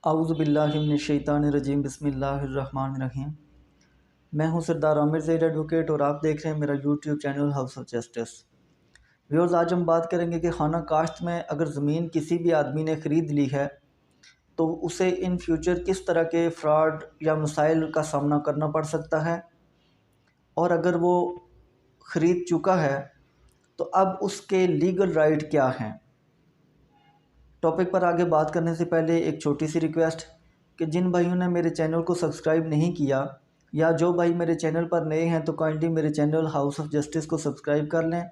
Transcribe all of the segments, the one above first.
आऊज़ुबिल्लाहिमिनश्शैतानिर्रजीम बिस्मिल्लाहिर्रहमानिर्रहीम। मैं हूं सरदार आमिर ज़ैद एडवोकेट और आप देख रहे हैं मेरा YouTube channel house of justice. Viewers, आज हम बात करेंगे कि खाना काश्त में अगर ज़मीन किसी भी आदमी ने ख़रीद ली है तो उसे इन फ्यूचर किस तरह के फ़्रॉड या मसाइल का सामना करना पड़ सकता है, और अगर वो ख़रीद चुका है तो अब उसके लीगल राइट क्या हैं। टॉपिक पर आगे बात करने से पहले एक छोटी सी रिक्वेस्ट कि जिन भाइयों ने मेरे चैनल को सब्सक्राइब नहीं किया या जो भाई मेरे चैनल पर नए हैं तो काइंडली मेरे चैनल हाउस ऑफ जस्टिस को सब्सक्राइब कर लें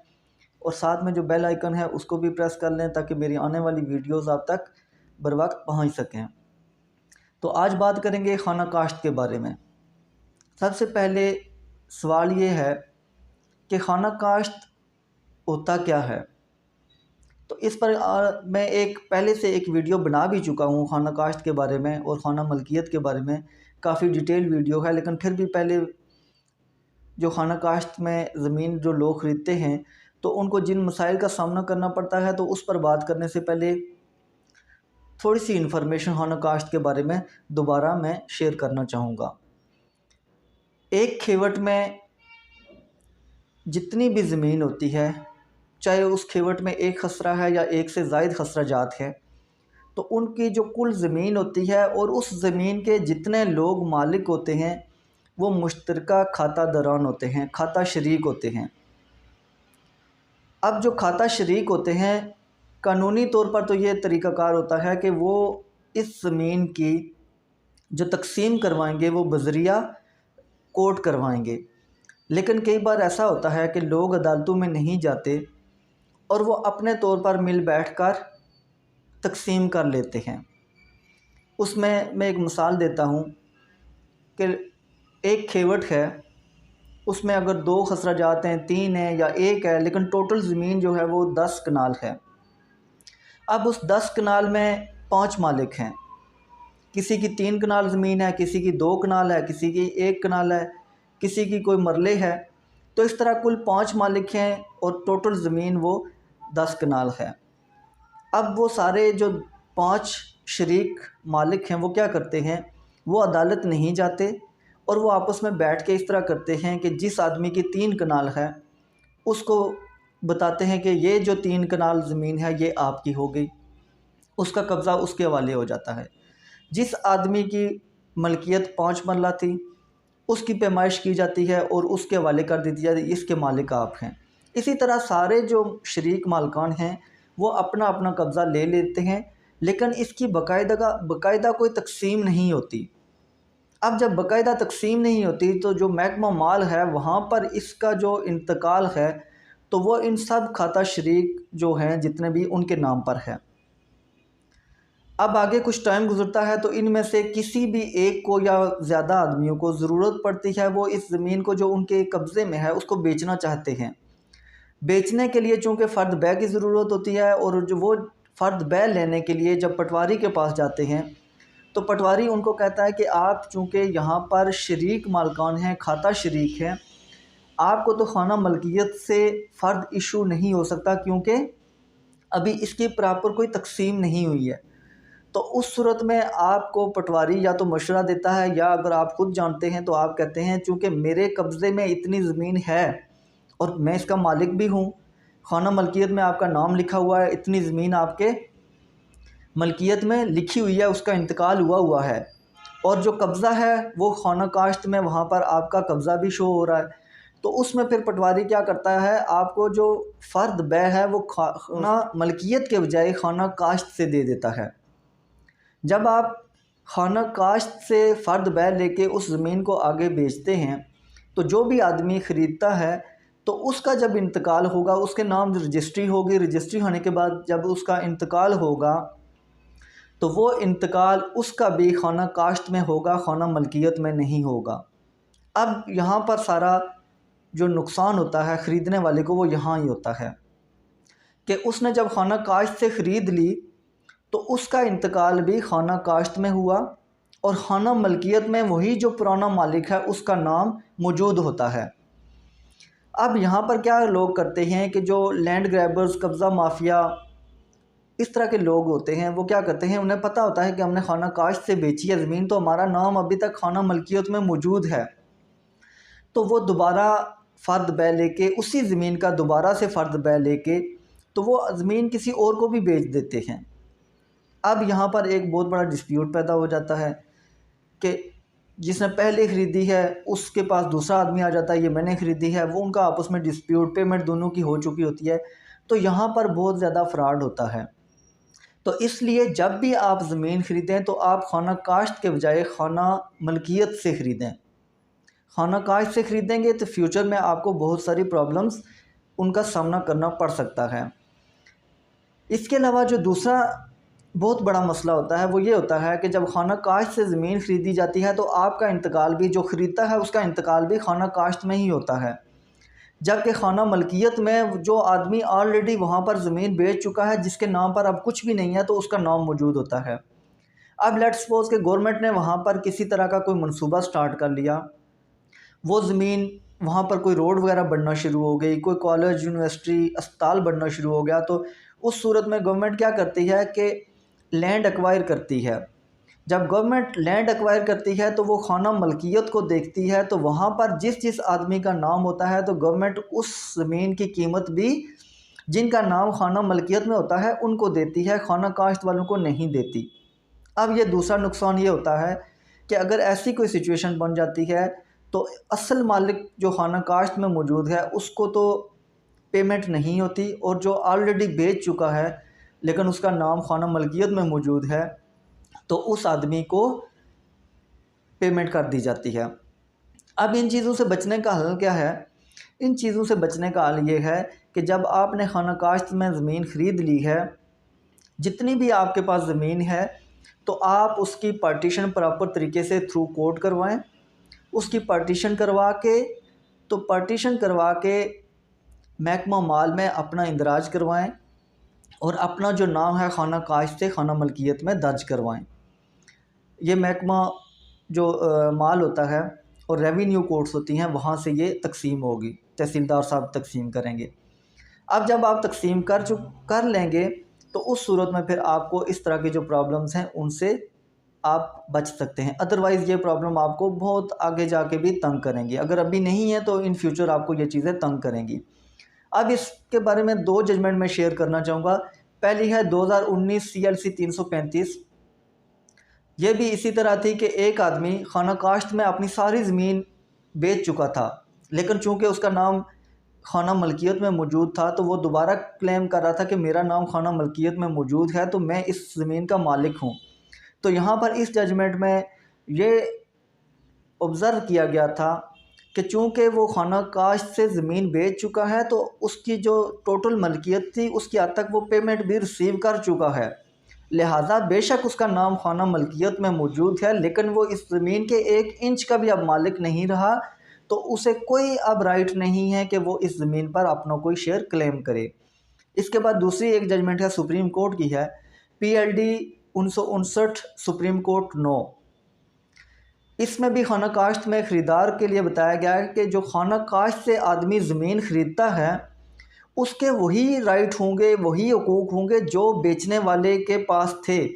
और साथ में जो बेल आइकन है उसको भी प्रेस कर लें ताकि मेरी आने वाली वीडियोस आप तक बर वक्त पहुँच सकें। तो आज बात करेंगे खाना काश्त के बारे में। सबसे पहले सवाल ये है कि खाना काश्त होता क्या है। तो इस पर मैं पहले से एक वीडियो बना भी चुका हूँ खाना काश्त के बारे में और खाना मलकियत के बारे में। काफ़ी डिटेल वीडियो है, लेकिन फिर भी पहले जो खाना काश्त में ज़मीन जो लोग ख़रीदते हैं तो उनको जिन मसाइल का सामना करना पड़ता है तो उस पर बात करने से पहले थोड़ी सी इन्फॉर्मेशन खाना काश्त के बारे में दोबारा मैं शेयर करना चाहूँगा। एक खेवट में जितनी भी ज़मीन होती है, चाहे उस खेवट में एक खसरा है या एक से ज़ायद खसरा जात है, तो उनकी जो कुल ज़मीन होती है और उस ज़मीन के जितने लोग मालिक होते हैं वो मुश्तरका खाता दरान होते हैं, खाता शरीक होते हैं। अब जो खाता शरीक होते हैं, कानूनी तौर पर तो ये तरीक़ाकार होता है कि वो इस ज़मीन की जो तकसीम करवाएंगे वो बज़रिया कोर्ट करवाएंगे। लेकिन कई बार ऐसा होता है कि लोग अदालतों में नहीं जाते और वो अपने तौर पर मिल बैठकर तकसीम कर लेते हैं। उसमें मैं एक मिसाल देता हूँ कि एक खेवट है, उसमें अगर 2 खसरा जाते हैं, 3 है या 1 है, लेकिन टोटल ज़मीन जो है वो 10 कनाल है। अब उस 10 कनाल में 5 मालिक हैं। किसी की 3 कनाल ज़मीन है, किसी की 2 कनाल है, किसी की 1 कनाल है, किसी की कोई मरले है। तो इस तरह कुल 5 मालिक हैं और टोटल ज़मीन वो 10 कनाल है। अब वो सारे जो 5 शरीक मालिक हैं वो क्या करते हैं, वो अदालत नहीं जाते और वो आपस में बैठ के इस तरह करते हैं कि जिस आदमी की 3 कनाल है उसको बताते हैं कि ये जो 3 कनाल ज़मीन है ये आपकी हो गई, उसका कब्ज़ा उसके हवाले हो जाता है। जिस आदमी की मलकियत 5 मरला थी उसकी पैमाइश की जाती है और उसके हवाले कर दी जाती है, इसके मालिक आप हैं। इसी तरह सारे जो शरीक मालकान हैं वो अपना अपना कब्ज़ा ले लेते हैं, लेकिन इसकी बाकायदा कोई तकसीम नहीं होती। अब जब बाकायदा तकसीम नहीं होती तो जो महकमा माल है वहाँ पर इसका जो इंतकाल है तो वो इन सब खाता शरीक जो हैं जितने भी उनके नाम पर है। अब आगे कुछ टाइम गुजरता है तो इनमें से किसी भी एक को या ज़्यादा आदमियों को ज़रूरत पड़ती है, वो इस ज़मीन को जो उनके कब्ज़े में है उसको बेचना चाहते हैं। बेचने के लिए चूँकि फ़र्द बै की ज़रूरत होती है और जो वो फ़र्द बै लेने के लिए जब पटवारी के पास जाते हैं तो पटवारी उनको कहता है कि आप चूँकि यहाँ पर शरीक मालकान हैं, खाता शरीक हैं, आपको तो खाना मलकियत से फ़र्द इशू नहीं हो सकता क्योंकि अभी इसकी प्रॉपर कोई तकसीम नहीं हुई है। तो उस सूरत में आपको पटवारी या तो मशवरा देता है या अगर आप खुद जानते हैं तो आप कहते हैं चूँकि मेरे कब्ज़े में इतनी ज़मीन है और मैं इसका मालिक भी हूँ, खाना मलकियत में आपका नाम लिखा हुआ है, इतनी ज़मीन आपके मलकियत में लिखी हुई है, उसका इंतकाल हुआ है और जो कब्ज़ा है वो खाना काश्त में वहाँ पर आपका कब्ज़ा भी शो हो रहा है। तो उसमें फिर पटवारी क्या करता है, आपको जो फ़र्द बै है वो खाना मलकियत के बजाय खाना काश्त से दे देता है। जब आप खाना काश्त से फ़र्द बै लेके उस ज़मीन को आगे बेचते हैं तो जो भी आदमी ख़रीदता है तो उसका जब इंतकाल होगा उसके नाम रजिस्ट्री होगी, रजिस्ट्री होने के बाद जब उसका इंतकाल होगा तो वो इंतकाल उसका भी खाना काश्त में होगा, खाना मलकियत में नहीं होगा। अब यहाँ पर सारा जो नुकसान होता है ख़रीदने वाले को वो यहाँ ही होता है कि उसने जब खाना काश्त से ख़रीद ली तो उसका इंतकाल भी खाना काश्त में हुआ और खाना मलकियत में वही जो पुराना मालिक है उसका नाम मौजूद होता है। अब यहाँ पर क्या लोग करते हैं कि जो लैंड ग्रैबर्स, कब्ज़ा माफिया इस तरह के लोग होते हैं, वो क्या करते हैं, उन्हें पता होता है कि हमने खाना काश्त से बेची है ज़मीन, तो हमारा नाम अभी तक खाना मलकियत में मौजूद है, तो वो दोबारा फ़र्द बै लेके उसी ज़मीन का दोबारा से फ़र्द बै लेके तो वो ज़मीन किसी और को भी बेच देते हैं। अब यहाँ पर एक बहुत बड़ा डिस्प्यूट पैदा हो जाता है कि जिसने पहले ख़रीदी है उसके पास दूसरा आदमी आ जाता है, ये मैंने ख़रीदी है, वो उनका आपस में डिस्प्यूट, पेमेंट दोनों की हो चुकी होती है, तो यहाँ पर बहुत ज़्यादा फ्रॉड होता है। तो इसलिए जब भी आप ज़मीन ख़रीदें तो आप खाना काश्त के बजाय खाना मलकियत से ख़रीदें। खाना काश्त से ख़रीदेंगे तो फ्यूचर में आपको बहुत सारी प्रॉब्लम्स उनका सामना करना पड़ सकता है। इसके अलावा जो दूसरा बहुत बड़ा मसला होता है वो ये होता है कि जब खाना काश्त से ज़मीन ख़रीदी जाती है तो आपका इंतकाल भी, जो ख़रीदता है उसका इंतकाल भी खाना काश्त में ही होता है, जबकि खाना मलकियत में जो आदमी ऑलरेडी वहाँ पर ज़मीन बेच चुका है, जिसके नाम पर अब कुछ भी नहीं है, तो उसका नाम मौजूद होता है। अब लेट्स सपोज़ कि गवर्नमेंट ने वहाँ पर किसी तरह का कोई मनसूबा स्टार्ट कर लिया, वो ज़मीन वहाँ पर कोई रोड वगैरह बनना शुरू हो गई, कोई कॉलेज, यूनिवर्सिटी, अस्पताल बनना शुरू हो गया, तो उस सूरत में गवर्नमेंट क्या करती है कि लैंड एक्वायर करती है। जब गवर्नमेंट लैंड एक्वायर करती है तो वो खाना मलकियत को देखती है, तो वहाँ पर जिस जिस आदमी का नाम होता है तो गवर्नमेंट उस ज़मीन की कीमत भी जिनका नाम खाना मलकियत में होता है उनको देती है, खाना काश्त वालों को नहीं देती। अब ये दूसरा नुकसान ये होता है कि अगर ऐसी कोई सिचुएशन बन जाती है तो असल मालिक जो खाना काश्त में मौजूद है उसको तो पेमेंट नहीं होती, और जो ऑलरेडी बेच चुका है लेकिन उसका नाम खाना मलकियत में मौजूद है तो उस आदमी को पेमेंट कर दी जाती है। अब इन चीज़ों से बचने का हल क्या है? इन चीज़ों से बचने का हल ये है कि जब आपने खाना काश्त में ज़मीन ख़रीद ली है, जितनी भी आपके पास ज़मीन है, तो आप उसकी पार्टीशन प्रॉपर तरीके से थ्रू कोर्ट करवाएं। उसकी पार्टीशन करवा के महकमा माल में अपना इंदराज करवाएं और अपना जो नाम है खाना काश्त से खाना मलकियत में दर्ज करवाएं। ये महकमा जो माल होता है और रेवेन्यू कोर्ट्स होती हैं, वहाँ से ये तकसीम होगी, तहसीलदार साहब तकसीम करेंगे। अब जब आप तकसीम कर लेंगे तो उस सूरत में फिर आपको इस तरह की जो प्रॉब्लम्स हैं उनसे आप बच सकते हैं। अदरवाइज़ ये प्रॉब्लम आपको बहुत आगे जाके भी तंग करेंगी, अगर अभी नहीं है तो इन फ्यूचर आपको ये चीज़ें तंग करेंगी। अब इसके बारे में 2 जजमेंट मैं शेयर करना चाहूँगा। पहली है 2019 CLC 335। ये भी इसी तरह थी कि एक आदमी खाना काश्त में अपनी सारी ज़मीन बेच चुका था, लेकिन चूँकि उसका नाम खाना मलकियत में मौजूद था तो वो दोबारा क्लेम कर रहा था कि मेरा नाम खाना मलकियत में मौजूद है, तो मैं इस ज़मीन का मालिक हूँ। तो यहाँ पर इस जजमेंट में ये ऑब्ज़र्व किया गया था कि चूँकि वो खाना काश्त से ज़मीन बेच चुका है तो उसकी जो टोटल मलकियत थी उसकी हद तक वो पेमेंट भी रिसीव कर चुका है, लिहाजा बेशक उसका नाम खाना मलकियत में मौजूद है, लेकिन वो इस ज़मीन के 1 इंच का भी अब मालिक नहीं रहा, तो उसे कोई अब राइट नहीं है कि वो इस ज़मीन पर अपना कोई शेयर क्लेम करे। इसके बाद दूसरी एक जजमेंट है सुप्रीम कोर्ट की है, PLD 1959 सुप्रीम कोर्ट 9। इसमें भी खाना काश्त में ख़रीदार के लिए बताया गया है कि जो खाना काश्त से आदमी ज़मीन ख़रीदता है उसके वही राइट होंगे, वही हकूक़ होंगे जो बेचने वाले के पास थे,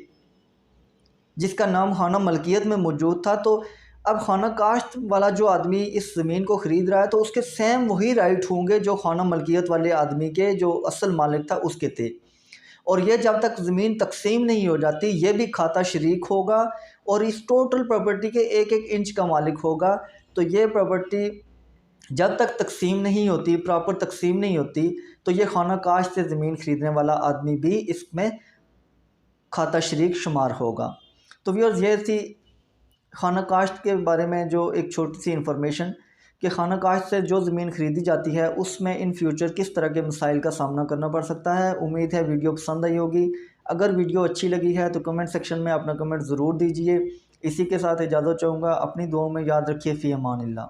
जिसका नाम खाना मलकियत में मौजूद था। तो अब खाना काश्त वाला जो आदमी इस ज़मीन को ख़रीद रहा है तो उसके सेम वही राइट होंगे जो खाना मलकियत वाले आदमी के, जो असल मालिक था, उसके थे। और ये जब तक ज़मीन तकसीम नहीं हो जाती ये भी खाता शरीक होगा और इस टोटल प्रॉपर्टी के 1-1 इंच का मालिक होगा। तो ये प्रॉपर्टी जब तक तकसीम नहीं होती, प्रॉपर तकसीम नहीं होती, तो ये खाना काश्त से ज़मीन ख़रीदने वाला आदमी भी इसमें खाता शरीक शुमार होगा। तो व्यूअर्स, ये थी खाना काश्त के बारे में जो एक छोटी सी इन्फॉर्मेशन कि खाना काश्त से जो ज़मीन ख़रीदी जाती है उसमें इन फ्यूचर किस तरह के मसाइल का सामना करना पड़ सकता है। उम्मीद है वीडियो पसंद आई होगी। अगर वीडियो अच्छी लगी है तो कमेंट सेक्शन में अपना कमेंट ज़रूर दीजिए। इसी के साथ इजाज़त चाहूँगा। अपनी दुआओं में याद रखिए। फ़ी अमानिल्लाह।